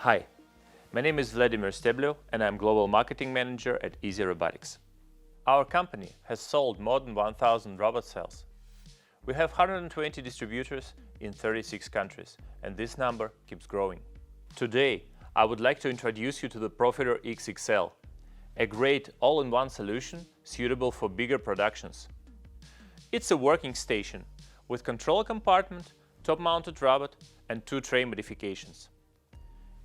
Hi, my name is Vladimir Steblyo and I'm Global Marketing Manager at EasyRobotics. Our company has sold more than 1,000 robot cells. We have 120 distributors in 36 countries and this number keeps growing. Today, I would like to introduce you to the ProFeeder X-XL, a great all-in-one solution suitable for bigger productions. It's a working station with control compartment, top-mounted robot and 2 tray modifications.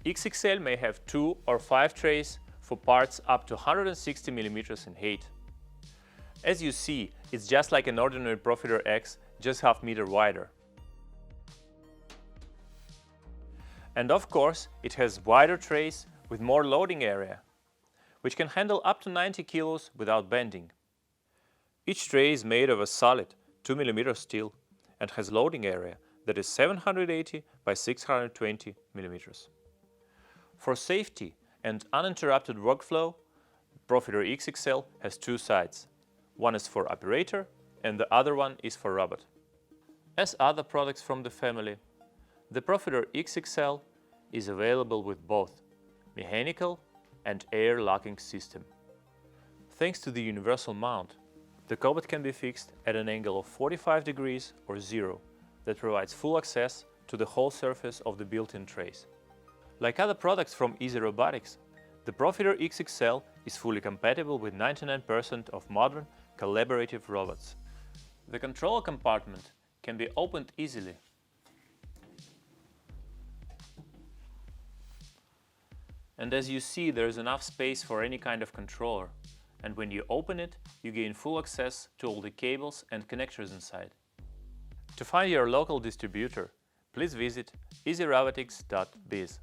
X-XL may have 2 or 5 trays for parts up to 160 mm in height. As you see, it's just like an ordinary ProFeeder X, just half meter wider. And of course, it has wider trays with more loading area, which can handle up to 90 kilos without bending. Each tray is made of a solid 2 mm steel and has loading area that is 780 by 620 mm. For safety and uninterrupted workflow, ProFeeder X-XL has 2 sides. One is for operator and the other one is for robot. As other products from the family, the ProFeeder X-XL is available with both mechanical and air locking system. Thanks to the universal mount, the cobot can be fixed at an angle of 45 degrees or 0 that provides full access to the whole surface of the built-in trays. Like other products from EasyRobotics, the ProFeeder X-XL is fully compatible with 99% of modern collaborative robots. The control compartment can be opened easily. And as you see, there is enough space for any kind of controller. And when you open it, you gain full access to all the cables and connectors inside. To find your local distributor, please visit easyrobotics.biz.